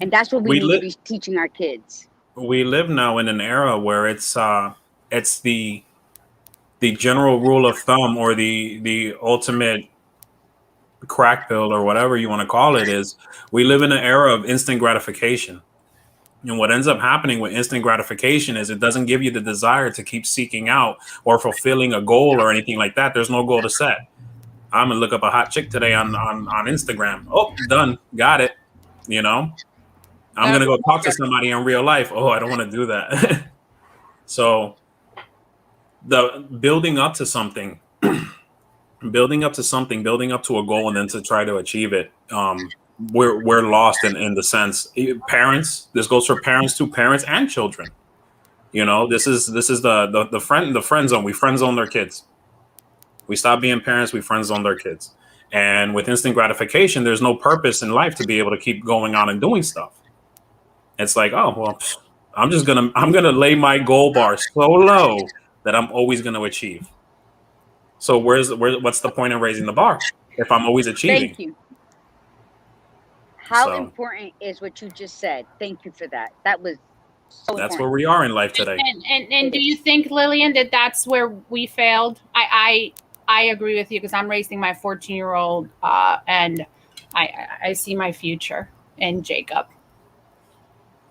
S5: And that's what we need to be teaching our kids.
S4: We live now in an era where it's the general rule of thumb, or the ultimate crack pill, or whatever you want to call it, is we live in an era of instant gratification. And what ends up happening with instant gratification is it doesn't give you the desire to keep seeking out or fulfilling a goal or anything like that. There's no goal to set. I'm gonna look up a hot chick today on Instagram. Oh, done. Got it. I'm gonna go talk to somebody in real life. Oh, I don't want to do that. So the building up to something, building up to a goal, and then to try to achieve it. We're lost in the sense. Parents, this goes for parents too, parents and children. This is the friend zone. We friend zone their kids. We stop being parents. We friend zone their kids. And with instant gratification, there's no purpose in life to be able to keep going on and doing stuff. It's like, oh well, I'm gonna lay my goal bar so low that I'm always gonna achieve. So what's the point in raising the bar if I'm always achieving?
S5: Thank you. How
S4: So-
S5: important is what you just said? Thank you for that. That was so
S4: That's
S5: important.
S4: where we are in life today.
S1: And do you think, Lillian, that that's where we failed? I agree with you because I'm raising my 14-year-old, and I see my future in Jacob.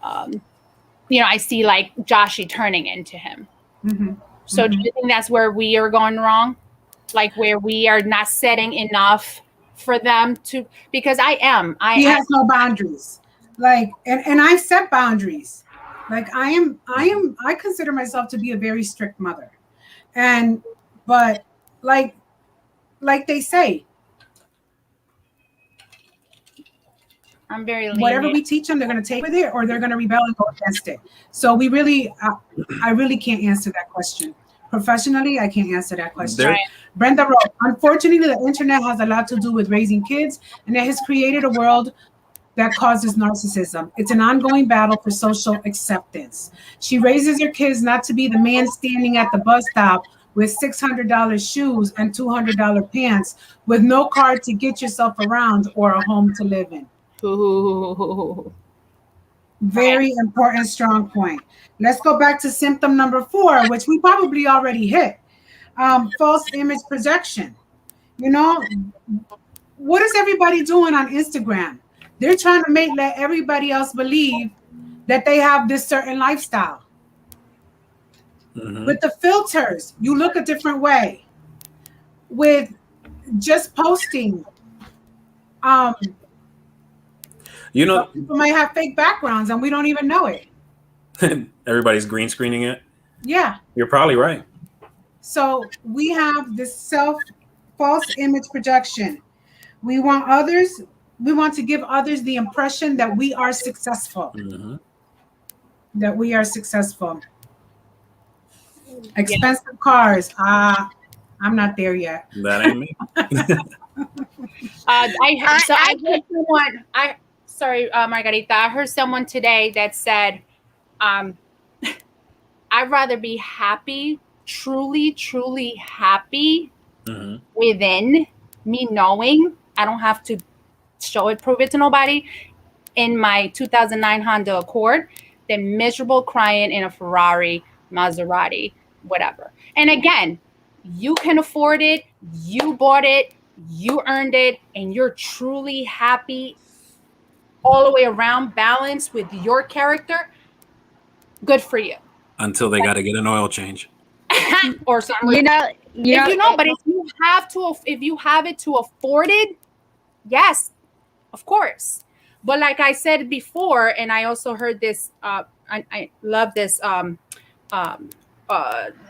S1: I see like Joshy turning into him.
S3: Mm-hmm.
S1: So do you think that's where we are going wrong? Like where we are not setting enough for them to, because he
S3: has no boundaries. Like, and I set boundaries. Like I consider myself to be a very strict mother. But like they say,
S1: I'm very lenient.
S3: Whatever we teach them, they're going to take with it, or they're going to rebel and go against it. So we really, I really can't answer that question. Professionally, I can't answer that question.
S1: Right.
S3: Brenda wrote, unfortunately, the internet has a lot to do with raising kids, and it has created a world that causes narcissism. It's an ongoing battle for social acceptance. She raises her kids not to be the man standing at the bus stop with $600 shoes and $200 pants with no car to get yourself around or a home to live in.
S1: Ooh.
S3: Very important, strong point. Let's go back to symptom number 4, which we probably already hit. False image projection. What is everybody doing on Instagram? They're trying to let everybody else believe that they have this certain lifestyle. Mm-hmm. With the filters, you look a different way. With just posting, people might have fake backgrounds and we don't even know it.
S4: Everybody's green screening it.
S3: Yeah.
S4: You're probably right.
S3: So we have this false image projection. We want to give others the impression that we are successful.
S4: Mm-hmm.
S3: That we are successful. Expensive cars. I'm not there yet.
S4: That ain't me.
S1: Margarita, I heard someone today that said, I'd rather be happy, truly, truly happy
S4: mm-hmm.
S1: within me knowing I don't have to prove it to nobody in my 2009 Honda Accord than miserable crying in a Ferrari, Maserati, whatever. And again, you can afford it, you bought it, you earned it, and you're truly happy all the way around, balanced with your character. Good for you.
S4: Until they got to get an oil change.
S1: Or something. But if you have it to afford it, yes, of course. But like I said before, and I also heard this, I love this, the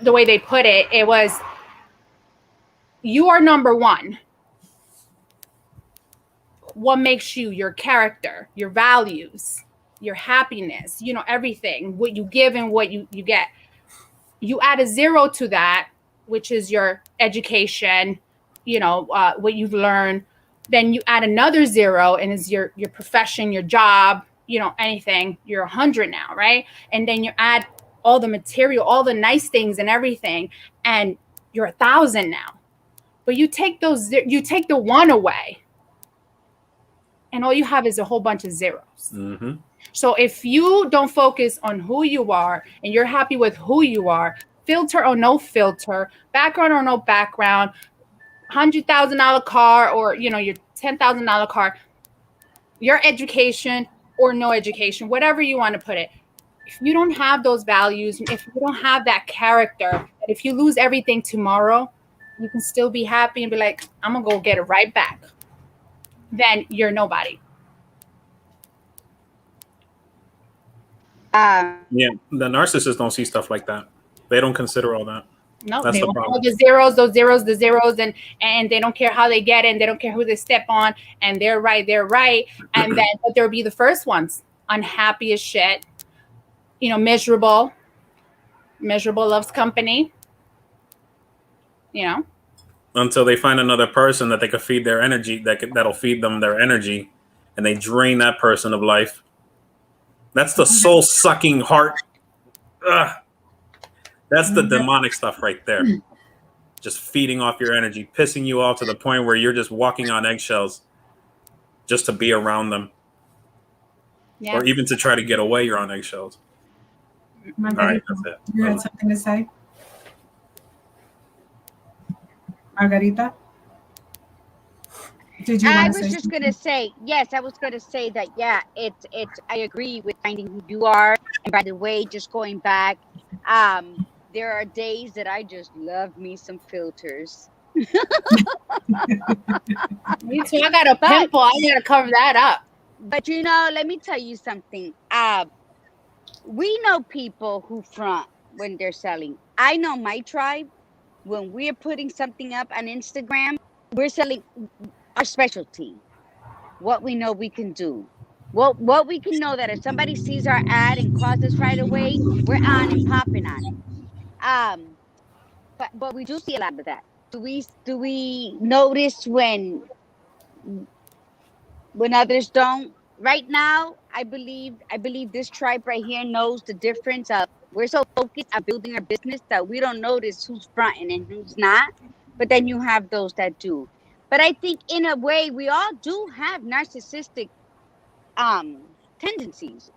S1: way they put it, it was, you are number one. What makes you, your character, your values, your happiness, everything, what you give and what you get. You add a 0 to that, which is your education, what you've learned. Then you add another 0 and is your profession, your job, anything. You're 100 now, right? And then you add all the material, all the nice things and everything, and you're 1,000 now. But you take the 1 away, and all you have is a whole bunch of zeros.
S4: Mm-hmm. So
S1: if you don't focus on who you are and you're happy with who you are, filter or no filter, background or no background, $100,000 car or your $10,000 car, your education or no education, whatever you want to put it. If you don't have those values, if you don't have that character, and if you lose everything tomorrow, you can still be happy and be like, I'm gonna go get it right back. Then you're nobody.
S4: Yeah, the narcissists don't see stuff like that. They don't consider all that.
S1: No,
S4: that's
S1: they
S4: the
S1: want
S4: problem.
S1: all the zeros, and they don't care how they get in. They don't care who they step on, and they're right. And then, but they'll be the first ones, unhappy as shit, miserable loves company,
S4: until they find another person that they could feed their energy, that'll feed them their energy, and they drain that person of life. That's the soul sucking heart. Ugh. That's the demonic stuff right there. Just feeding off your energy, pissing you off to the point where you're just walking on eggshells just to be around them.
S1: Yeah.
S4: Or even to try to get away, you're on eggshells.
S3: Margarita,
S4: All right, that's it.
S3: you had something to say? Margarita? Did you
S5: I
S3: want
S5: was
S3: to say
S5: just
S3: something?
S5: gonna say, yes, I was gonna say that, yeah, it's I agree with finding who you are. And by the way, just going back, there are days that I just love me some filters.
S1: Me too. I got a pimple. I gotta cover that up.
S5: But let me tell you something. We know people who front when they're selling. I know my tribe, when we're putting something up on Instagram, we're selling our specialty, what we know we can do. What we can know that if somebody sees our ad and calls us right away, we're on and popping on it. But we do see a lot of that. Do we notice when others don't? Right now, I believe this tribe right here knows the difference of, we're so focused on building our business that we don't notice who's fronting and who's not. But then you have those that do. But I think in a way we all do have narcissistic tendencies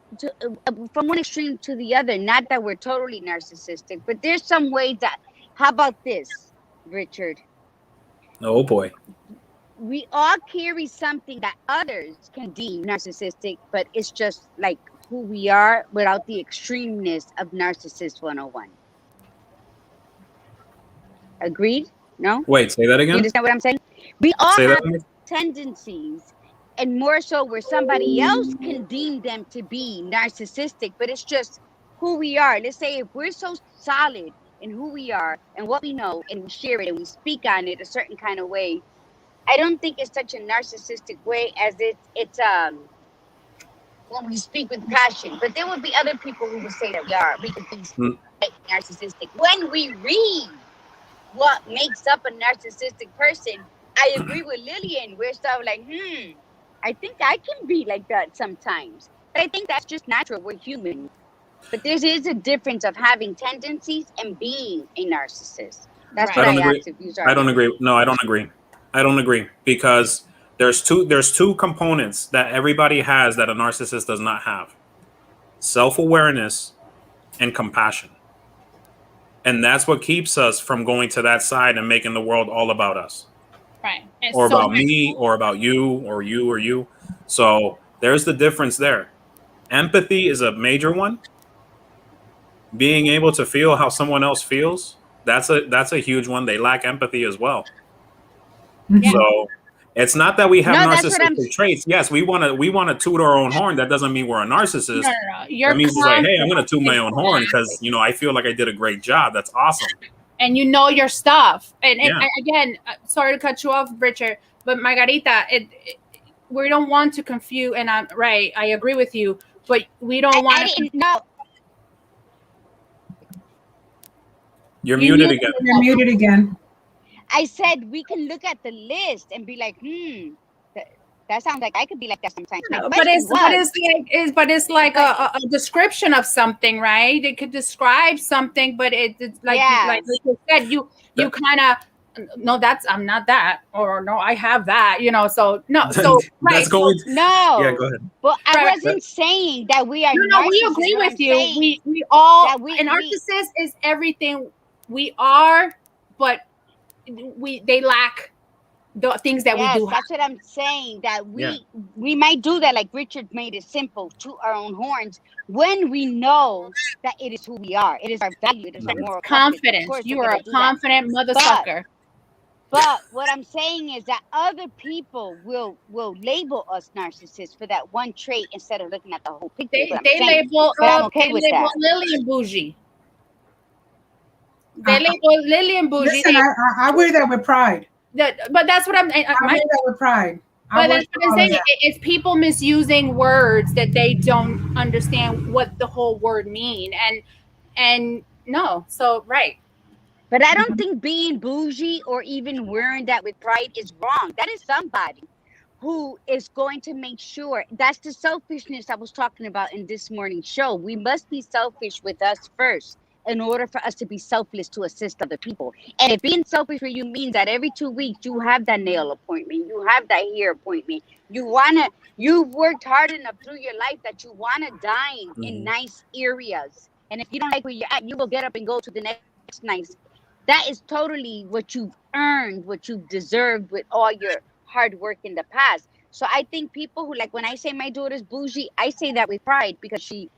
S5: from one extreme to the other. Not that we're totally narcissistic, but there's some ways that. How about this, Richard?
S4: Oh boy.
S5: We all carry something that others can deem narcissistic, but it's just like who we are without the extremeness of Narcissist 101. Agreed? No?
S4: Wait, say that
S5: You
S4: again?
S5: understand what I'm saying? We all
S4: Say that
S5: have
S4: again?
S5: tendencies, and more so where somebody else can deem them to be narcissistic, but it's just who we are. Let's say if we're so solid in who we are and what we know, and we share it and we speak on it a certain kind of way, I don't think it's such a narcissistic way as it's when we speak with passion. But there would be other people who would say that we could be narcissistic. When we read what makes up a narcissistic person, I agree with Lillian. We're sort of like, I think I can be like that sometimes. But I think that's just natural. We're human. But there is a difference of having tendencies and being a narcissist. That's
S1: Right.
S5: what
S4: I don't
S5: I
S4: agree.
S5: asked if you
S4: I don't agree. No, I don't agree. I don't agree because there's two components that everybody has that a narcissist does not have: self-awareness and compassion. And that's what keeps us from going to that side and making the world all about us.
S1: Right. And
S4: Or
S1: so
S4: about me, or about you, or you, or you. So there's the difference there. Empathy is a major one. Being able to feel how someone else feels, that's a huge one. They lack empathy as well.
S1: Yeah.
S4: So it's not that we have
S5: No, that's what I'm-
S4: narcissistic traits. Yes, we want to toot our own horn. That doesn't mean we're a narcissist.
S1: no. You're
S4: That means it's like, hey, I'm going to toot my
S1: confident.
S4: own horn because I feel like I did a great job. That's awesome.
S1: And you know your stuff. And
S4: Yeah.
S1: again, sorry to cut you off, Richard, but Margarita, we don't want to confuse. And I'm right. I agree with you, but we don't want to.
S5: No.
S4: You're muted again.
S3: You're muted again.
S5: I said we can look at the list and be like, that sounds like I could be like that sometimes.
S1: But it's like a description of something, right? It could describe something, but it's like like you said, you kind of no, I'm not that, or no, I have that, So no, so right.
S4: That's going.
S5: No.
S4: Yeah, go ahead.
S5: Well, I
S1: Right.
S5: wasn't saying that we are.
S1: No, we
S5: narcissists.
S1: agree
S5: What
S1: with
S5: I'm
S1: you.
S5: saying
S1: We all
S5: that we-
S1: an narcissist is everything we are, but they lack the things that we do have.
S5: That's what I'm saying. That
S4: Yeah.
S5: we might do that, like Richard made it simple, to our own horns, when we know that it is who we are. It is our value. It is our moral compass. Of
S1: Confidence.
S5: course
S1: You
S5: we're
S1: are
S5: gonna
S1: a
S5: do that.
S1: confident mother sucker.
S5: But what I'm saying is that other people will label us narcissists for that one trait instead of looking at the whole picture.
S1: They label
S5: But I'm okay with that.
S1: Lily and bougie. They label Lily and bougie.
S3: Listen, I wear that with pride.
S1: But that's what I'm.
S3: I wear that with pride.
S1: But that's what I'm saying. It's people misusing words that they don't understand what the whole word mean, and no. So right.
S5: But I don't think being bougie or even wearing that with pride is wrong. That is somebody who is going to make sure. That's the selfishness I was talking about in this morning's show. We must be selfish with us first in order for us to be selfless to assist other people. And if being selfish for you means that every 2 weeks you have that nail appointment, you have that hair appointment, you've worked hard enough through your life that you wanna dine in nice areas. And if you don't like where you're at, you will get up and go to the next nice. That is totally what you've earned, what you've deserved with all your hard work in the past. So I think people who, like, when I say my daughter's bougie, I say that with pride because she's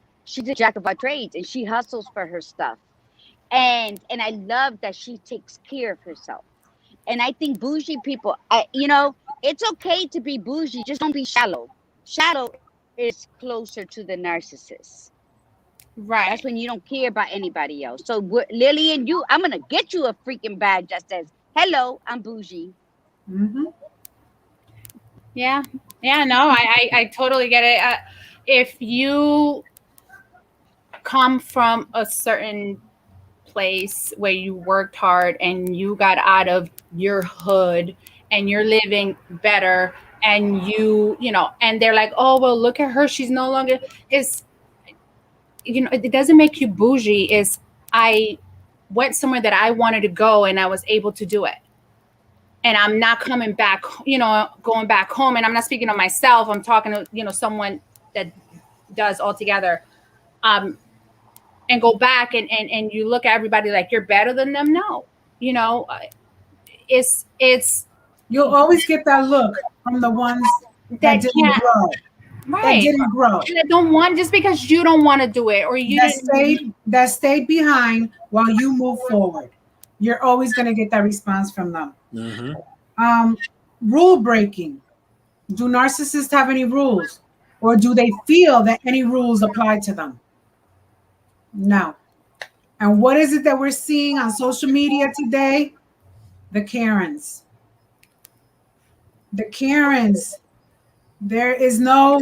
S5: a jack of all trades and she hustles for her stuff. And I love that she takes care of herself. And I think bougie people, it's okay to be bougie, just don't be shallow. Shallow is closer to the narcissist.
S1: Right.
S5: That's when you don't care about anybody else. So Lily and you, I'm gonna get you a freaking badge that says, "Hello, I'm bougie."
S3: Mm-hmm.
S1: Yeah. Yeah. No, I totally get it. If you come from a certain place where you worked hard and you got out of your hood and you're living better, and and they're like, oh, well, look at her, she's no longer, it doesn't make you bougie. I went somewhere that I wanted to go and I was able to do it, and I'm not coming back, going back home. And I'm not speaking of myself, I'm talking to someone that does altogether, and go back and you look at everybody like you're better than them. No, it's
S3: You'll always get that look from the ones that didn't
S1: can't,
S3: grow.
S1: right,
S3: That didn't grow.
S1: and I don't want, just because you don't want to do it or you
S3: that stayed behind while you move forward. You're always going to get that response from them.
S4: Mm-hmm.
S3: Rule breaking. Do narcissists have any rules, or do they feel that any rules apply to them? No. And what is it that we're seeing on social media today? The Karens. The Karens. There is no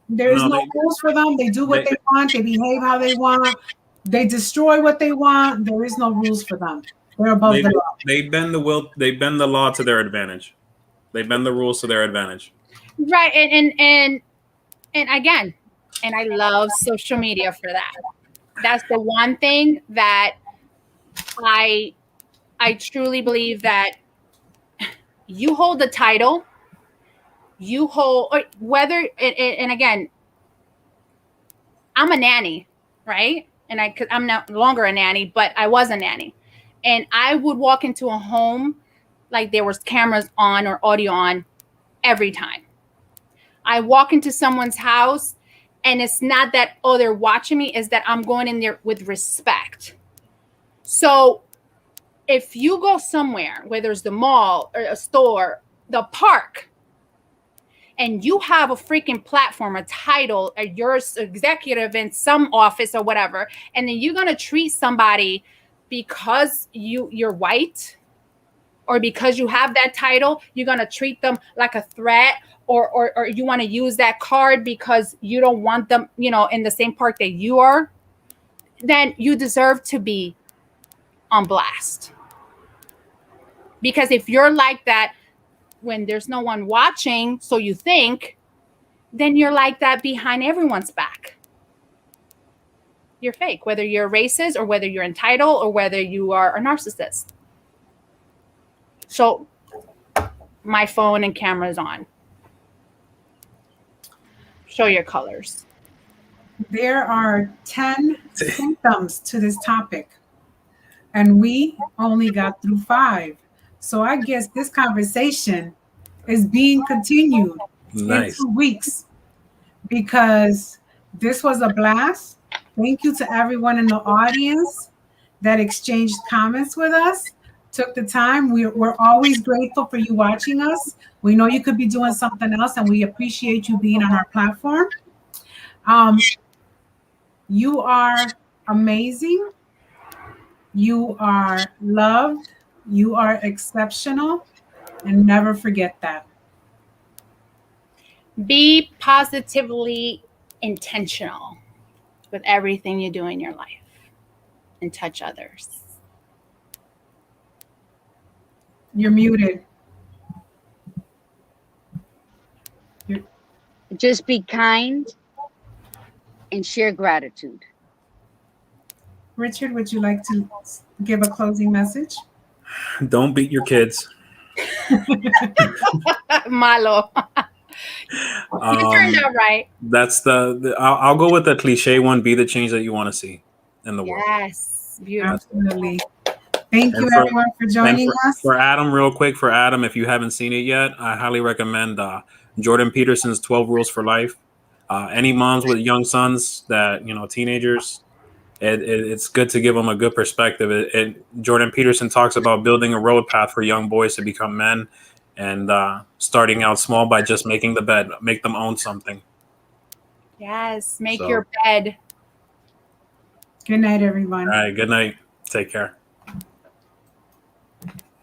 S3: rules for them. They do what they want. They behave how they want. They destroy what they want. There is no rules for them. They're above the law.
S4: They bend the law to their advantage. They bend the rules to their advantage.
S1: right. And again, and I love social media for that. That's the one thing that I truly believe, that you hold the title, you hold, or whether, and again, I'm a nanny, right? And I'm no longer a nanny, but I was a nanny. And I would walk into a home like there was cameras on or audio on every time. I walk into someone's house and it's not that, oh, they're watching me, is that I'm going in there with respect. So if you go somewhere, whether it's the mall or a store, the park, and you have a freaking platform, a title, or you're an executive in some office or whatever, and then you're going to treat somebody because you're white or because you have that title, you're going to treat them like a threat, or you want to use that card because you don't want them, in the same park that you are, then you deserve to be on blast. Because if you're like that when there's no one watching, so you think, then you're like that behind everyone's back. You're fake, whether you're racist or whether you're entitled or whether you are a narcissist. So my phone and camera is on. Show your colors.
S3: There are 10 symptoms to this topic, and we only got through 5. So I guess this conversation is being continued in 2 weeks, because this was a blast. Thank you to everyone in the audience that exchanged comments with us, took the time. We're always grateful for you watching us. We know you could be doing something else, and we appreciate you being on our platform. You are amazing. You are loved. You are exceptional, and never forget that.
S1: Be positively intentional with everything you do in your life and touch others.
S3: You're muted.
S5: Just be kind and share gratitude.
S3: Richard, would you like to give a closing message?
S4: Don't beat your kids.
S1: Malo. You turned out right.
S4: That's I'll go with the cliche one. Be the change that you want to see in the world.
S1: Yes, beautiful.
S3: Absolutely. Thank you,
S4: And for-
S3: everyone, for joining us.
S4: For Adam, real quick, for Adam, if you haven't seen it yet, I highly recommend Jordan Peterson's 12 Rules for Life. Any moms with young sons that, teenagers, it's good to give them a good perspective. Jordan Peterson talks about building a road path for young boys to become men and starting out small by just making the bed, make them own something.
S1: Yes, make your bed.
S3: Good night, everyone.
S4: All right, good night. Take care.